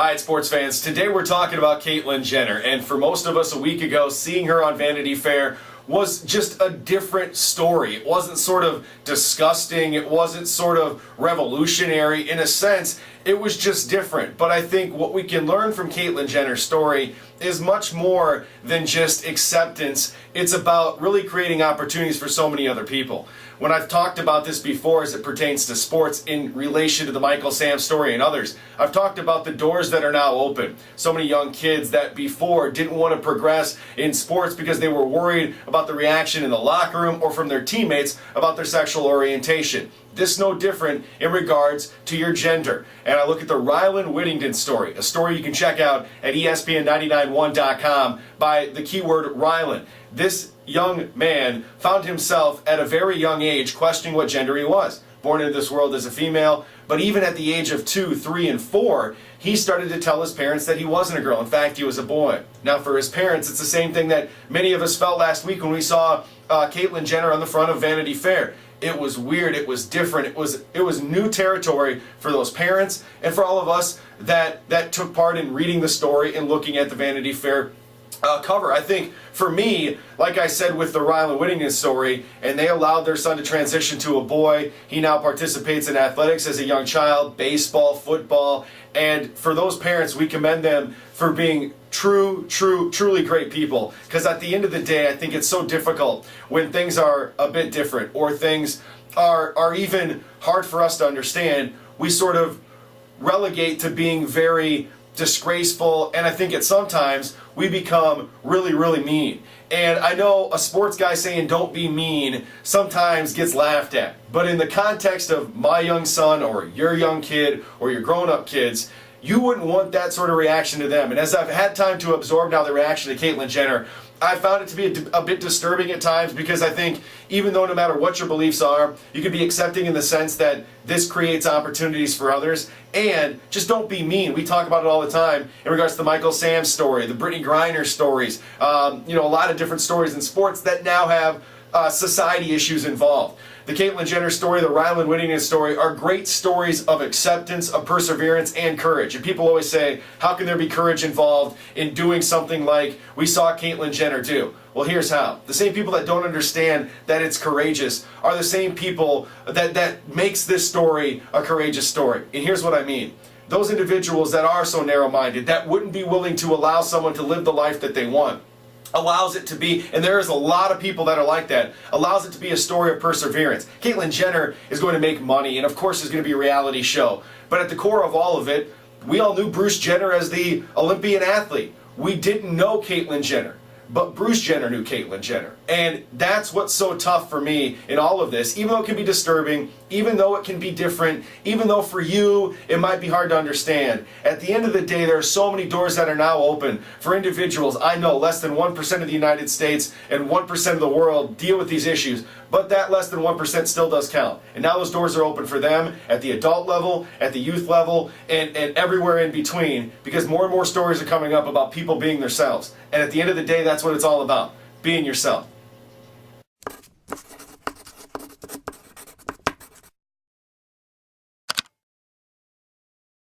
Alright, sports fans, today we're talking about Caitlyn Jenner, and for most of us a week ago, seeing her on Vanity Fair was just a different story. It wasn't sort of disgusting, it wasn't sort of revolutionary. In a sense, it was just different. But I think what we can learn from Caitlyn Jenner's story is much more than just acceptance. It's about really creating opportunities for so many other people. When I've talked about this before as it pertains to sports in relation to the Michael Sam story and others, I've talked about the doors that are now open. So many young kids that before didn't want to progress in sports because they were worried about the reaction in the locker room or from their teammates about their sexual orientation. This is no different in regards to your gender. And I look at the Rylan Whittington story, a story you can check out at ESPN991.com by the keyword Rylan. This young man found himself at a very young age questioning what gender he was. Born into this world as a female, but even at the age of 2, 3, and 4, he started to tell his parents that he wasn't a girl. In fact, he was a boy. Now for his parents, it's the same thing that many of us felt last week when we saw Caitlyn Jenner on the front of Vanity Fair. It was weird, it was different, it was new territory for those parents and for all of us that took part in reading the story and looking at the Vanity Fair cover. I think for me, like I said with the Rylan Whittington story, and they allowed their son to transition to a boy. He now participates in athletics as a young child, baseball, football, and for those parents, we commend them for being truly great people. Because at the end of the day, I think it's so difficult when things are a bit different or things are even hard for us to understand. We sort of relegate to being very disgraceful, and I think at sometimes we become really mean. And I know a sports guy saying don't be mean sometimes gets laughed at, but in the context of my young son or your young kid or your grown-up kids, you wouldn't want that sort of reaction to them. And as I've had time to absorb now the reaction to Caitlyn Jenner, I found it to be a bit disturbing at times, because I think even though no matter what your beliefs are, you can be accepting in the sense that this creates opportunities for others. And just don't be mean. We talk about it all the time in regards to the Michael Sam story, the Brittany Griner stories, a lot of different stories in sports that now have society issues involved. The Caitlyn Jenner story, the Rylan Whittington story are great stories of acceptance, of perseverance, and courage. And people always say, how can there be courage involved in doing something like we saw Caitlyn Jenner do? Well, here's how. The same people that don't understand that it's courageous are the same people that makes this story a courageous story. And here's what I mean. Those individuals that are so narrow-minded, that wouldn't be willing to allow someone to live the life that they want, allows it to be, and there is a lot of people that are like that, allows it to be a story of perseverance. Caitlyn Jenner is going to make money, and of course there's going to be a reality show. But at the core of all of it, we all knew Bruce Jenner as the Olympian athlete. We didn't know Caitlyn Jenner, but Bruce Jenner knew Caitlyn Jenner. And that's what's so tough for me in all of this, even though it can be disturbing, even though it can be different, even though for you it might be hard to understand. At the end of the day, there are so many doors that are now open for individuals. I know less than 1% of the United States and 1% of the world deal with these issues, but that less than 1% still does count. And now those doors are open for them at the adult level, at the youth level, and everywhere in between, because more and more stories are coming up about people being themselves. And at the end of the day, that's what it's all about, being yourself.